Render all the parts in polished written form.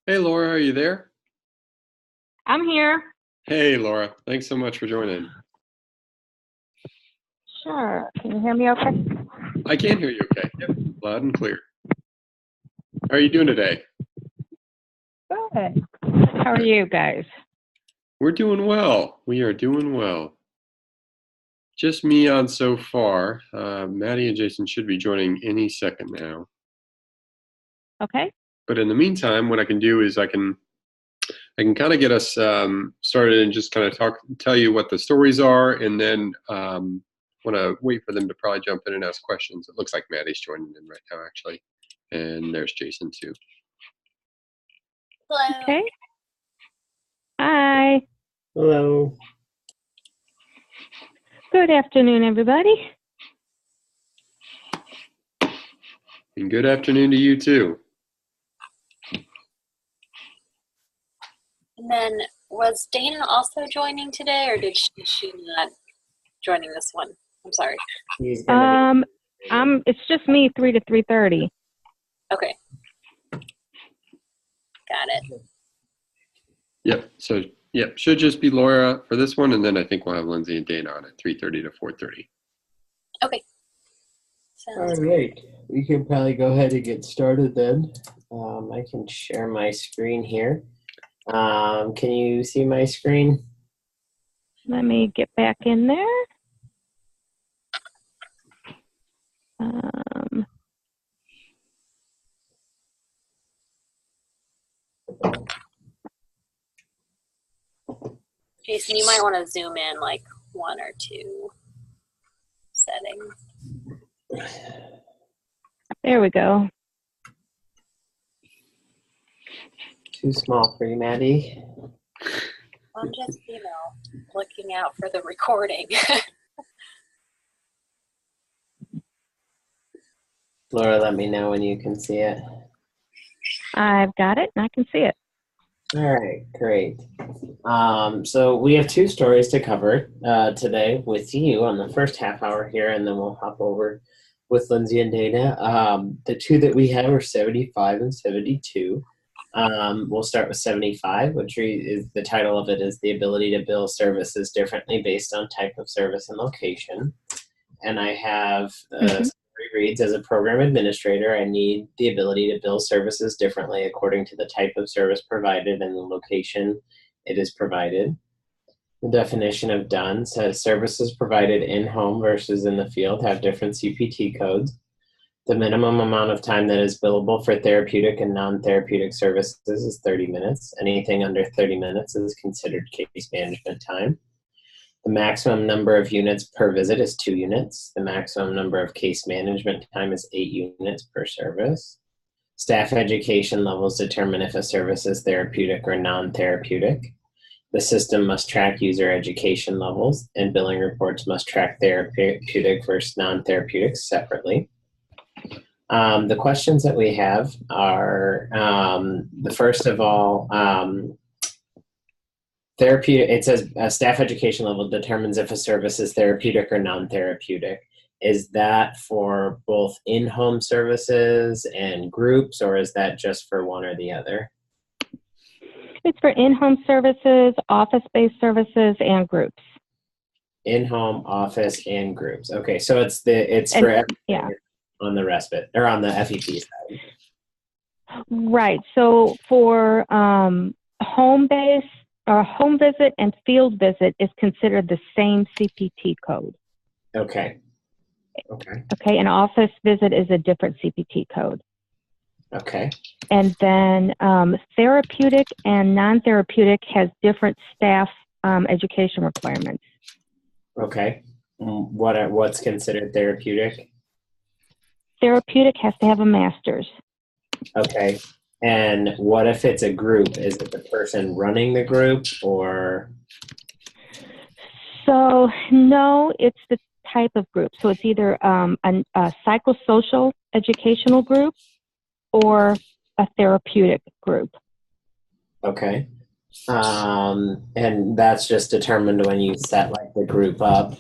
Hey Laura, are you there? I'm here. Hey Laura, thanks so much for joining. Sure. Can you hear me okay? I can hear you okay. Yep, loud and clear. How are you doing today? Good. How are you guys? We're doing well. We are doing well. Just me on so far. Maddie and Jason should be joining any second now. Okay. But in the meantime, what I can do is I can kind of get us started and just kind of tell you what the stories are, and then want to wait for them to probably jump in and ask questions. It looks like Maddie's joining in right now, actually, and there's Jason too. Hello. Okay. Hi. Hello. Good afternoon, everybody. And good afternoon to you too. And then was Dana also joining today, or did she not joining this one? I'm sorry. He's gonna It's just me 3 to 3:30. Okay. Got it. Yep. So yep, should just be Laura for this one, and then I think we'll have Lindsay and Dana on at 3:30 to 4:30. Okay. All Sounds right. We can probably go ahead and get started then. I can share my screen here. Can you see my screen? Let me get back in there. Um, Jason, you might want to zoom in like 1 or 2 settings. there we go. Too small for you, Maddie. I'm just, looking out for the recording. Laura, let me know when you can see it. I've got it and I can see it. All right, great. So we have 2 stories to cover today with you on the first half hour here, and then we'll hop over with Lindsay and Dana. The 2 that we have are 75 and 72. We'll start with 75, which is the title of it is The Ability to Bill Services Differently Based on Type of Service and Location. And I have story reads, as a program administrator, I need the ability to bill services differently according to the type of service provided and the location it is provided. The definition of done says services provided in-home versus in the field have different CPT codes. The minimum amount of time that is billable for therapeutic and non-therapeutic services is 30 minutes. Anything under 30 minutes is considered case management time. The maximum number of units per visit is 2 units. The maximum number of case management time is 8 units per service. Staff education levels determine if a service is therapeutic or non-therapeutic. The system must track user education levels, and billing reports must track therapeutic versus non-therapeutic separately. The questions that we have are, the first of all, therapeutic. It says a staff education level determines if a service is therapeutic or non-therapeutic. Is that for both in-home services and groups, or is that just for one or the other? It's for in-home services, office-based services, and groups. In-home, office, and groups. Okay, so it's for everything on the respite or on the FEP side. Right. So for home-based or home visit and field visit is considered the same CPT code. Okay. Okay. Okay, an office visit is a different CPT code. Okay. And then therapeutic and non-therapeutic has different staff education requirements. Okay. What's considered therapeutic? Therapeutic has to have a master's. Okay. And what if it's a group? Is it the person running the group or? So no, it's the type of group. So it's either a psychosocial educational group or a therapeutic group. Okay. And that's just determined when you set like the group up.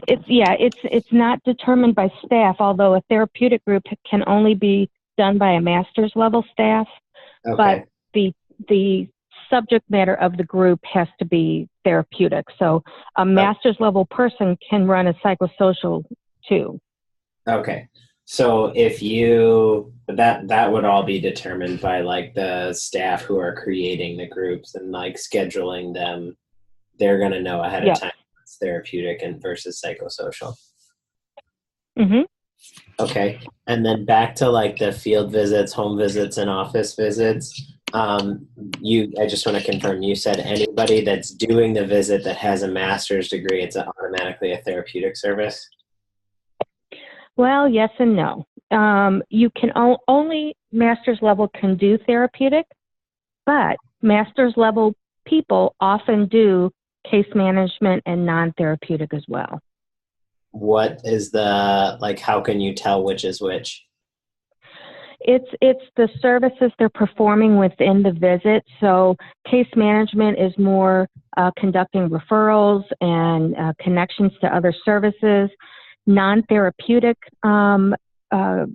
It's not determined by staff, although a therapeutic group can only be done by a master's level staff. Okay. but the subject matter of the group has to be therapeutic. So a master's level person can run a psychosocial too. Okay. So if you that would all be determined by like the staff who are creating the groups and like scheduling them. They're going to know ahead of Yep. time what's therapeutic and versus psychosocial. Mm-hmm. Okay. And then back to like the field visits, home visits, and office visits. I just want to confirm, you said anybody that's doing the visit that has a master's degree, it's automatically a therapeutic service? Well, yes and no. You can only master's level can do therapeutic, but master's level people often do case management and non-therapeutic as well. What is the, like, how can you tell which is which? It's the services they're performing within the visit. So case management is more conducting referrals and connections to other services. Non-therapeutic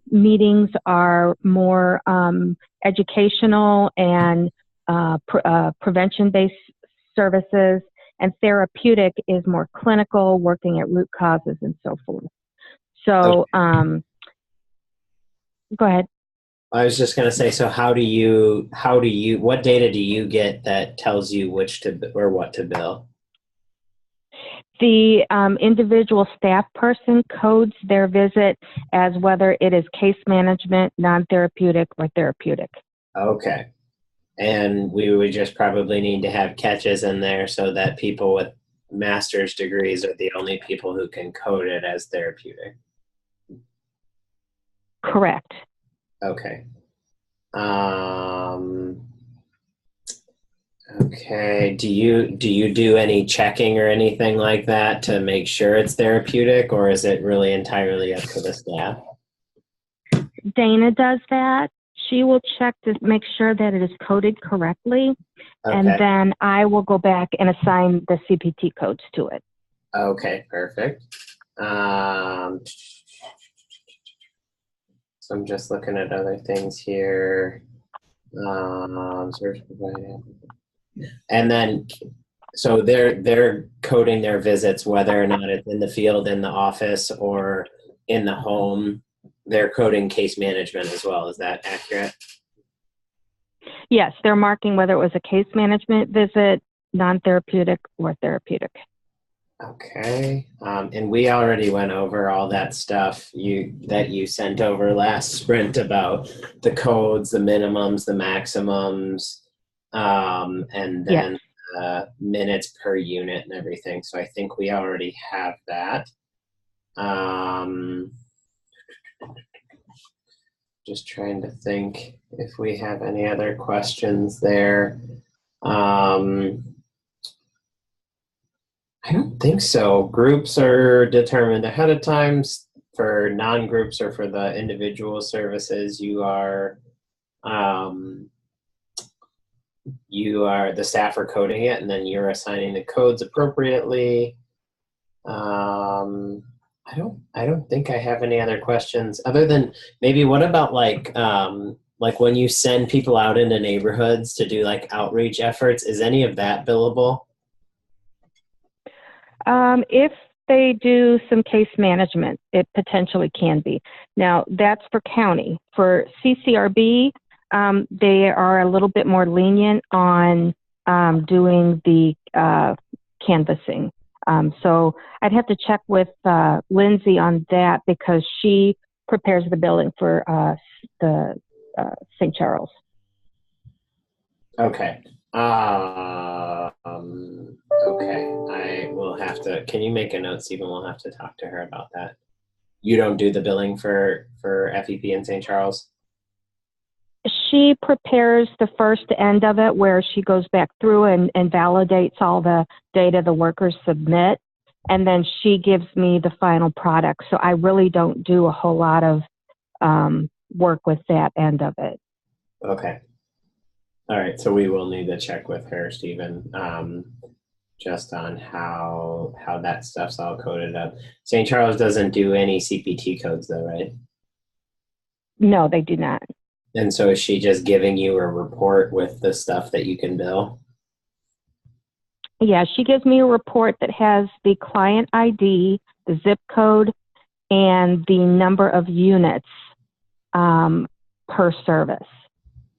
meetings are more educational and prevention-based services, and therapeutic is more clinical, working at root causes and so forth. So, go ahead. I was just going to say, so what data do you get that tells you which to, or what to bill? The individual staff person codes their visit as whether it is case management, non-therapeutic, or therapeutic. Okay. And we would just probably need to have catches in there so that people with master's degrees are the only people who can code it as therapeutic. Correct. Okay. Okay. Do you do any checking or anything like that to make sure it's therapeutic, or is it really entirely up to the staff? Dana does that. She will check to make sure that it is coded correctly, and then I will go back and assign the CPT codes to it. Okay, perfect. So I'm just looking at other things here. And then, so they're coding their visits, whether or not it's in the field, in the office, or in the home. They're coding case management as well. Is that accurate? Yes, they're marking whether it was a case management visit, non-therapeutic, or therapeutic. Okay. And we already went over all that stuff that you sent over last sprint about the codes, the minimums, the maximums, and then minutes per unit and everything. So I think we already have that. Just trying to think if we have any other questions there. I don't think so. Groups are determined ahead of time. For non-groups or for the individual services, the staff are coding it, and then you're assigning the codes appropriately. I don't think I have any other questions other than maybe what about like when you send people out into neighborhoods to do like outreach efforts, is any of that billable? If they do some case management, it potentially can be. Now, that's for county. For CCRB, they are a little bit more lenient on doing the canvassing. So I'd have to check with Lindsay on that because she prepares the billing for the St. Charles. Okay. Okay. I will have to. Can you make a note, Stephen? We'll have to talk to her about that. You don't do the billing for FEP in St. Charles? She prepares the first end of it where she goes back through and validates all the data the workers submit, and then she gives me the final product. So I really don't do a whole lot of work with that end of it. Okay. All right. So we will need to check with her, Stephen, just on how that stuff's all coded up. St. Charles doesn't do any CPT codes though, right? No, they do not. And so is she just giving you a report with the stuff that you can bill? Yeah, she gives me a report that has the client ID, the zip code, and the number of units per service.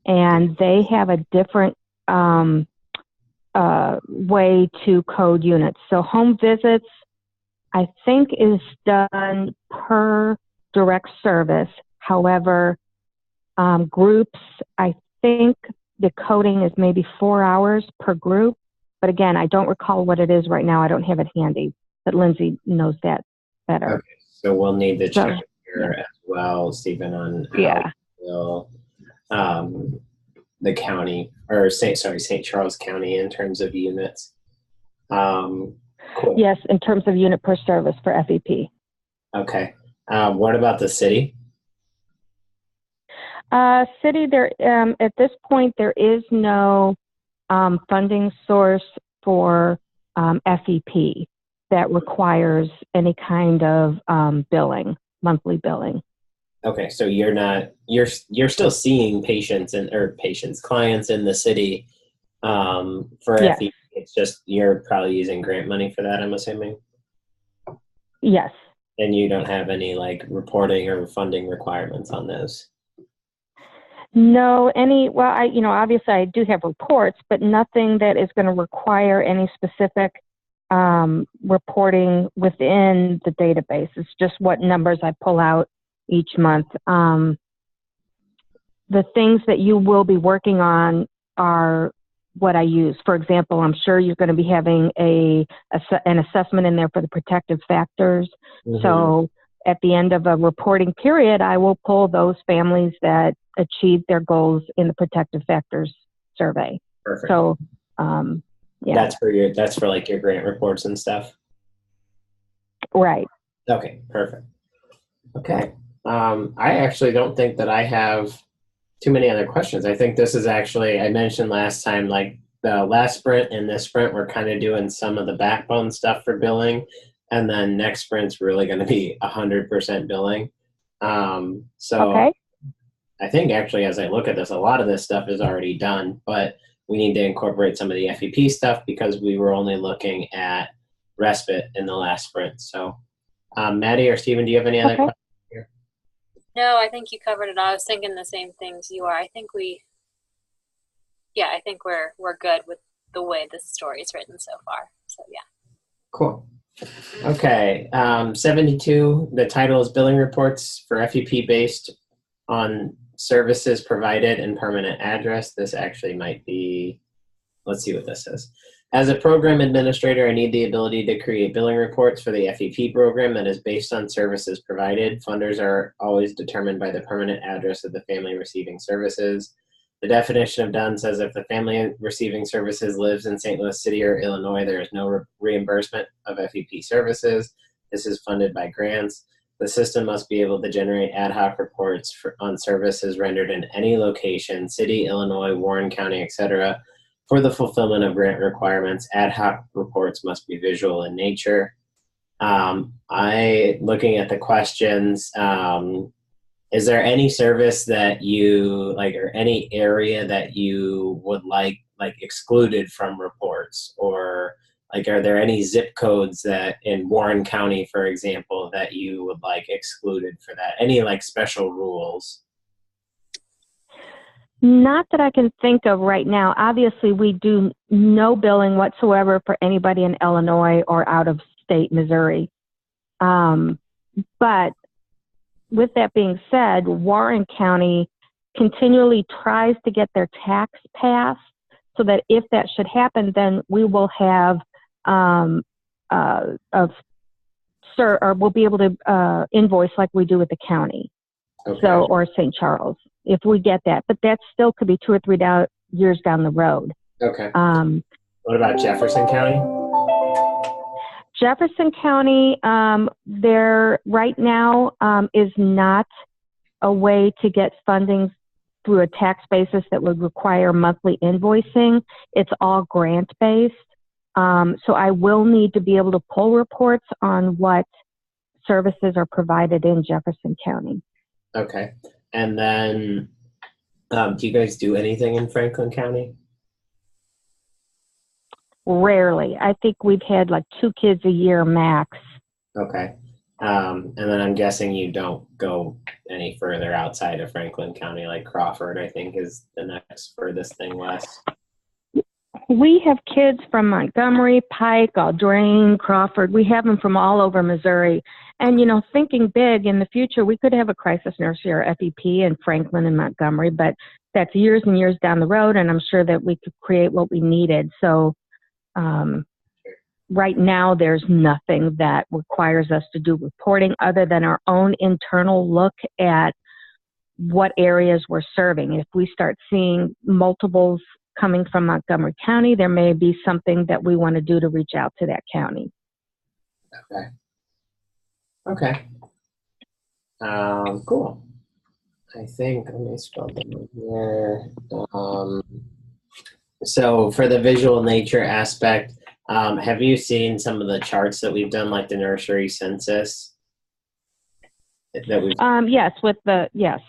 And they have a different way to code units. So home visits, I think, is done per direct service. However, groups, I think the coding is maybe 4 hours per group. But again, I don't recall what it is right now. I don't have it handy, but Lindsay knows that better. Okay, so we'll need to check here Yeah. as well, Stephen, on how Yeah. will the county, or St. Charles County in terms of units. Cool. Yes, in terms of unit per service for FEP. Okay. What about the city? City, there at this point there is no funding source for FEP that requires any kind of billing, monthly billing. Okay, so you're still seeing clients in the city for Yes. FEP. It's just you're probably using grant money for that, I'm assuming. Yes. And you don't have any like reporting or funding requirements on those. No, well, obviously I do have reports, but nothing that is going to require any specific reporting within the database. It's just what numbers I pull out each month. The things that you will be working on are what I use. For example, I'm sure you're going to be having an assessment in there for the protective factors. Mm-hmm. So at the end of a reporting period, I will pull those families that achieved their goals in the protective factors survey. Perfect. So, yeah. That's for like your grant reports and stuff. Right. Okay. Perfect. Okay. I actually don't think that I have too many other questions. I think this is actually, I mentioned last time, like the last sprint and this sprint, we're kind of doing some of the backbone stuff for billing. And then next sprint's really going to be 100% billing. So okay. I think actually, as I look at this, a lot of this stuff is already done, but we need to incorporate some of the FEP stuff because we were only looking at respite in the last sprint. So Maddie or Stephen, do you have any other questions here? No, I think you covered it. I was thinking the same things you are. I think we're good with the way this story is written so far. So yeah. Cool. Okay. 72, the title is Billing Reports for FEP based on services provided and permanent address. This actually might be, let's see what this says. As a program administrator, I need the ability to create billing reports for the FEP program that is based on services provided. Funders are always determined by the permanent address of the family receiving services. The definition of done says if the family receiving services lives in St. Louis City or Illinois, there is no reimbursement of FEP services. This is funded by grants. The system must be able to generate ad hoc reports on services rendered in any location, city, Illinois, Warren County, etc. For the fulfillment of grant requirements, ad hoc reports must be visual in nature. Looking at the questions, is there any service that you like, or any area that you would like excluded from reports, or like, are there any zip codes that in Warren County, for example, that you would like excluded for that? Any like special rules? Not that I can think of right now. Obviously, we do no billing whatsoever for anybody in Illinois or out of state Missouri. But with that being said, Warren County continually tries to get their tax passed so that if that should happen, then we will have or we'll be able to invoice like we do with the county. Okay. So, or St. Charles, if we get that. But that still could be 2 or 3 years down the road. Okay. What about Jefferson County? Jefferson County, there right now is not a way to get funding through a tax basis that would require monthly invoicing. It's all grant-based. So I will need to be able to pull reports on what services are provided in Jefferson County. Okay. And then Do you guys do anything in Franklin County? Rarely. I think we've had like 2 kids a year max. Okay. And then I'm guessing you don't go any further outside of Franklin County, like Crawford, I think, is the next furthest thing west. We have kids from Montgomery, Pike, Audrain, Crawford. We have them from all over Missouri. And, thinking big in the future, we could have a crisis nursery or FEP in Franklin and Montgomery, but that's years and years down the road, and I'm sure that we could create what we needed. So right now, there's nothing that requires us to do reporting other than our own internal look at what areas we're serving. If we start seeing multiples coming from Montgomery County, there may be something that we want to do to reach out to that county. Okay. Cool. I think, let me scroll down here. So for the visual nature aspect, have you seen some of the charts that we've done, like the nursery census? Yes.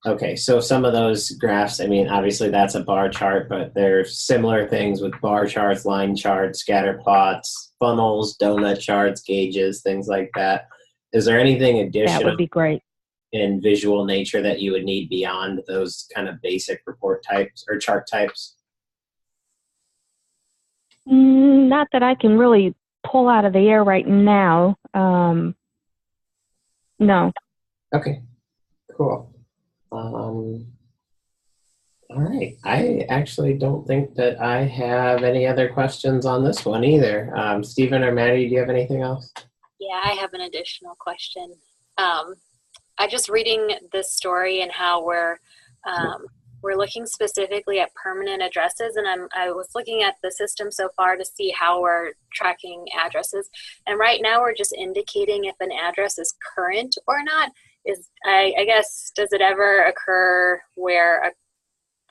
Okay, so some of those graphs, I mean, obviously that's a bar chart, but there's similar things with bar charts, line charts, scatter plots, funnels, donut charts, gauges, things like that. Is there anything additional That would be great in visual nature that you would need beyond those kind of basic report types or chart types? Not that I can really pull out of the air right now. No. Okay, cool. All right. I actually don't think that I have any other questions on this one either. Stephen or Maddie, do you have anything else? Yeah, I have an additional question. I just reading this story and how we're looking specifically at permanent addresses, and I was looking at the system so far to see how we're tracking addresses. And right now we're just indicating if an address is current or not. I guess, does it ever occur where a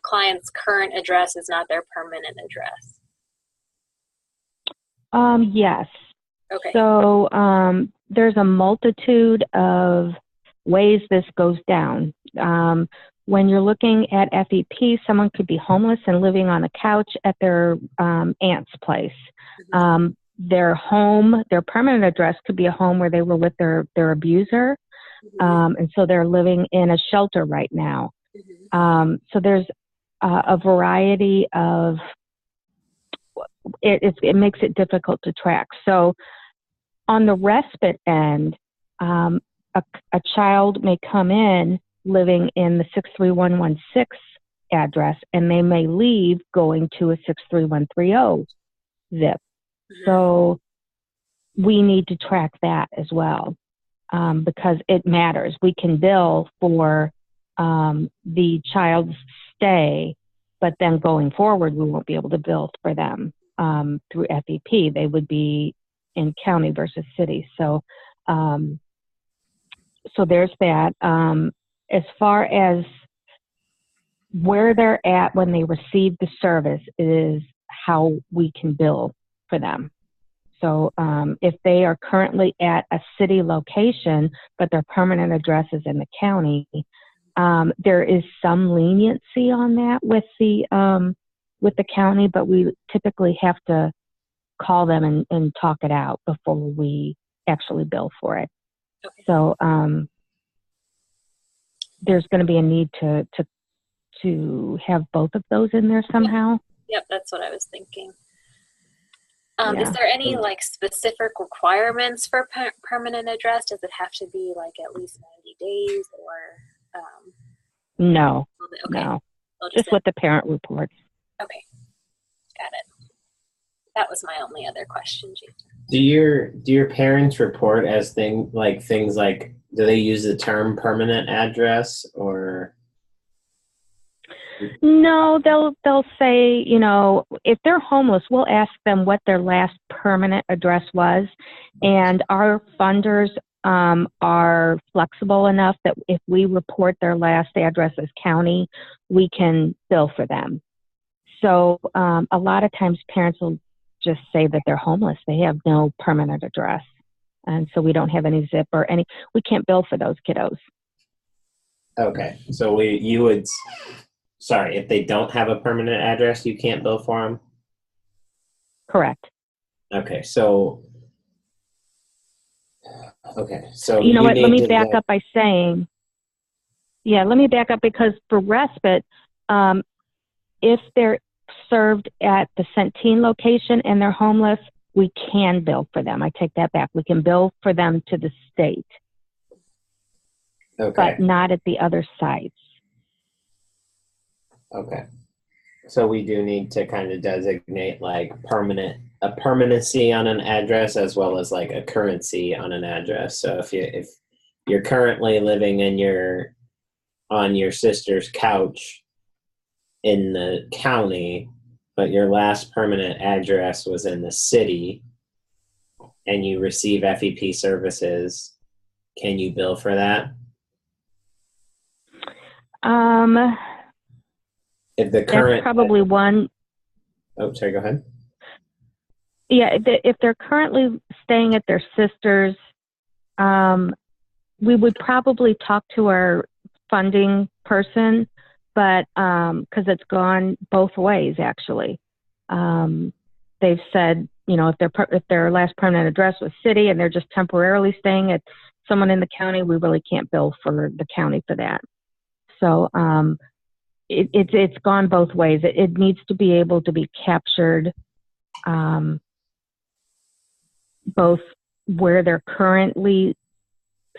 client's current address is not their permanent address? Yes. Okay. So there's a multitude of ways this goes down. When you're looking at FEP, someone could be homeless and living on a couch at their aunt's place. Mm-hmm. Their home, their permanent address could be a home where they were with their abuser. Mm-hmm. And so they're living in a shelter right now. Mm-hmm. So there's a variety of, it makes it difficult to track. So on the respite end, a child may come in living in the 63116 address, and they may leave going to a 63130 zip. Mm-hmm. So we need to track that as well, because it matters. We can bill for the child's stay, but then going forward, we won't be able to bill for them through FEP. They would be in county versus city. So there's that. As far as where they're at when they receive the service is how we can bill for them. So if they are currently at a city location, but their permanent address is in the county, there is some leniency on that with the county, but we typically have to call them and talk it out before we actually bill for it. Okay. So there's going to be a need to have both of those in there somehow. Yep, that's what I was thinking. Is there any specific requirements for permanent address? Does it have to be at least 90 days or? No, okay. No, just what the parent reports. Okay, got it. That was my only other question, Jason. Do your parents report as things like, do they use the term permanent address or? No, they'll say, if they're homeless, we'll ask them what their last permanent address was, and our funders are flexible enough that if we report their last address as county, we can bill for them. So a lot of times parents will just say that they're homeless. They have no permanent address. And so we don't have any zip or we can't bill for those kiddos. Okay. So sorry, if they don't have a permanent address, you can't bill for them? Correct. Okay, so You know what? Let me need back up by saying, let me back up because for respite, if they're served at the Centene location and they're homeless, we can bill for them. I take that back. We can bill for them to the state, but not at the other sites. Okay. So we do need to kind of designate like a permanency on an address as well as like a currency on an address. So if you're currently living on your sister's couch in the county, but your last permanent address was in the city and you receive FEP services, can you bill for that? If the current, that's probably one. Oh, sorry, go ahead. Yeah, if they're currently staying at their sister's, we would probably talk to our funding person, but because it's gone both ways, actually. They've said, you know, if their last permanent address was city and they're just temporarily staying at someone in the county, we really can't bill for the county for that. So it's gone both ways. It needs to be able to be captured, both where they're currently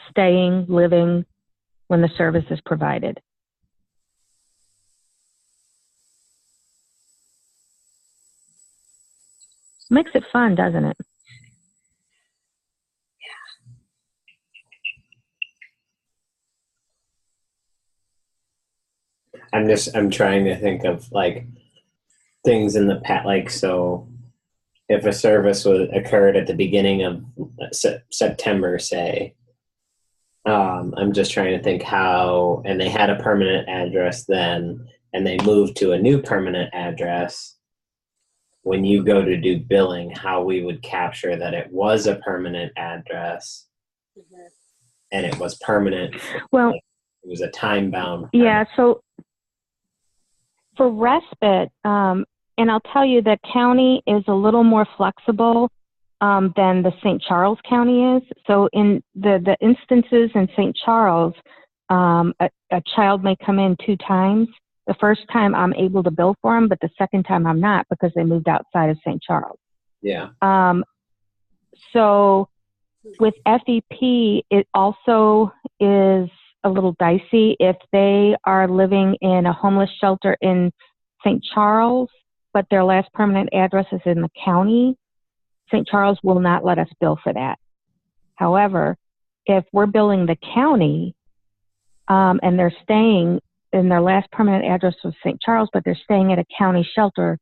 staying, living, when the service is provided. Makes it fun, doesn't it? I'm trying to think of like things in the past, like, so if a service occurred at the beginning of September, say, I'm just trying to think how, and they had a permanent address then, and they moved to a new permanent address. When you go to do billing, how we would capture that it was a permanent address, and it was permanent. Well, like, it was a time bound. Yeah. So for respite, and I'll tell you that county is a little more flexible than the St. Charles County is. So in the instances in St. Charles, a child may come in 2 times. The first time I'm able to bill for them, but the second time I'm not because they moved outside of St. Charles. Yeah. So with FEP, it also is a little dicey if they are living in a homeless shelter in St. Charles, but their last permanent address is in the county. St. Charles will not let us bill for that. However, if we're billing the county and they're staying in their last permanent address was St. Charles, but they're staying at a county shelter,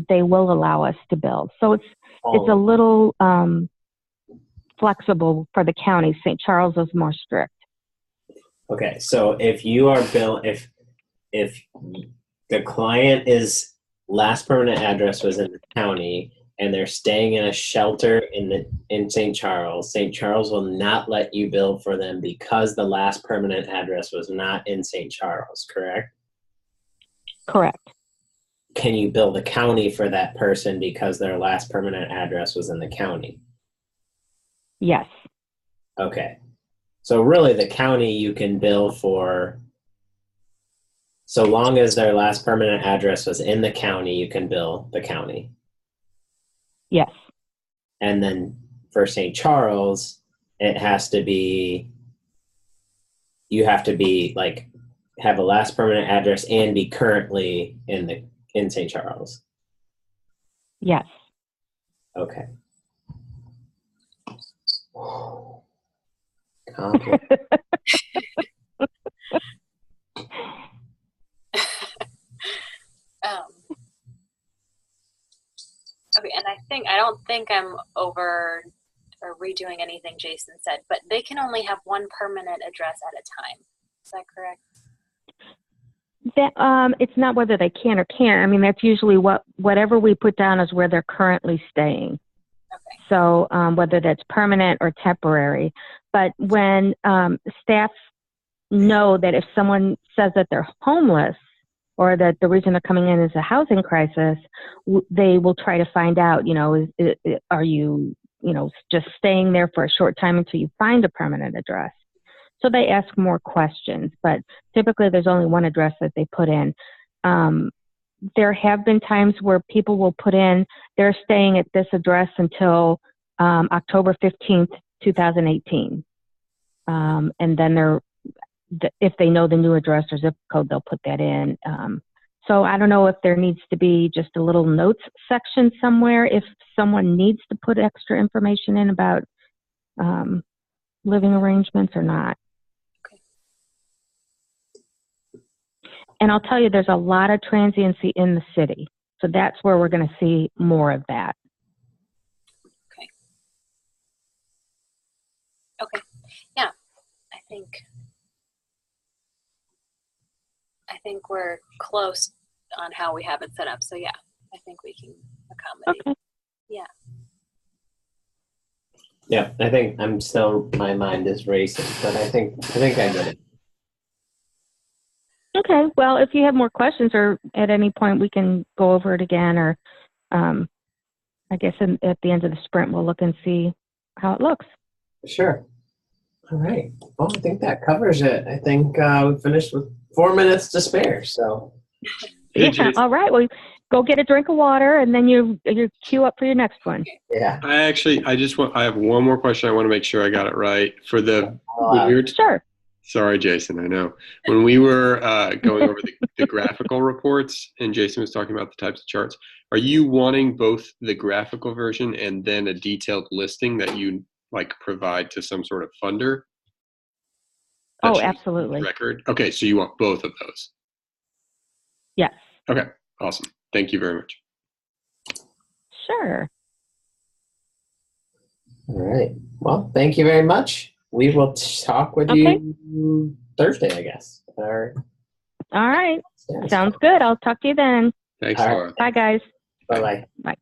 they will allow us to bill. So it's a little flexible for the county. St. Charles is more strict. Okay, so if you are if the client is last permanent address was in the county and they're staying in a shelter in St. Charles will not let you bill for them because the last permanent address was not in St. Charles, correct? Correct. Can you bill the county for that person because their last permanent address was in the county? Yes. Okay. So really the county you can bill for, so long as their last permanent address was in the county, you can bill the county. Yes. And then for St. Charles, it has to be, you have to be like, have a last permanent address and be currently in St. Charles. Yes. Okay. Okay, and I don't think I'm over or redoing anything Jason said, but they can only have one permanent address at a time. Is that correct? That it's not whether they can or can't. I mean, that's usually whatever we put down is where they're currently staying. Okay. So whether that's permanent or temporary. But when staff know that if someone says that they're homeless, or that the reason they're coming in is a housing crisis, they will try to find out, are you, just staying there for a short time until you find a permanent address? So they ask more questions, but typically there's only one address that they put in. There have been times where people will put in, they're staying at this address until October 15th, 2018. And then if they know the new address or zip code, they'll put that in. So I don't know if there needs to be just a little notes section somewhere if someone needs to put extra information in about living arrangements or not. And I'll tell you, there's a lot of transiency in the city. So that's where we're going to see more of that. Okay. Yeah, I think we're close on how we have it set up. So yeah, I think we can accommodate. Okay. Yeah. Yeah, I think my mind is racing, but I think I get it. Okay, well, if you have more questions or at any point we can go over it again, or I guess at the end of the sprint we'll look and see how it looks. Sure. All right. Well, I think that covers it. I think we finished with 4 minutes to spare. So. Yeah. All right. Well, go get a drink of water, and then you queue up for your next one. Yeah. I have one more question. I want to make sure I got it right for the. Sure. Sorry, Jason, I know. When we were going over the graphical reports and Jason was talking about the types of charts, are you wanting both the graphical version and then a detailed listing that you provide to some sort of funder? Oh, absolutely. Record? Okay, so you want both of those? Yes. Okay, awesome. Thank you very much. Sure. All right. Well, thank you very much. We will talk with you Thursday, I guess. All right. Sounds good. I'll talk to you then. Thanks, Laura. Bye, guys. Bye-bye. Bye.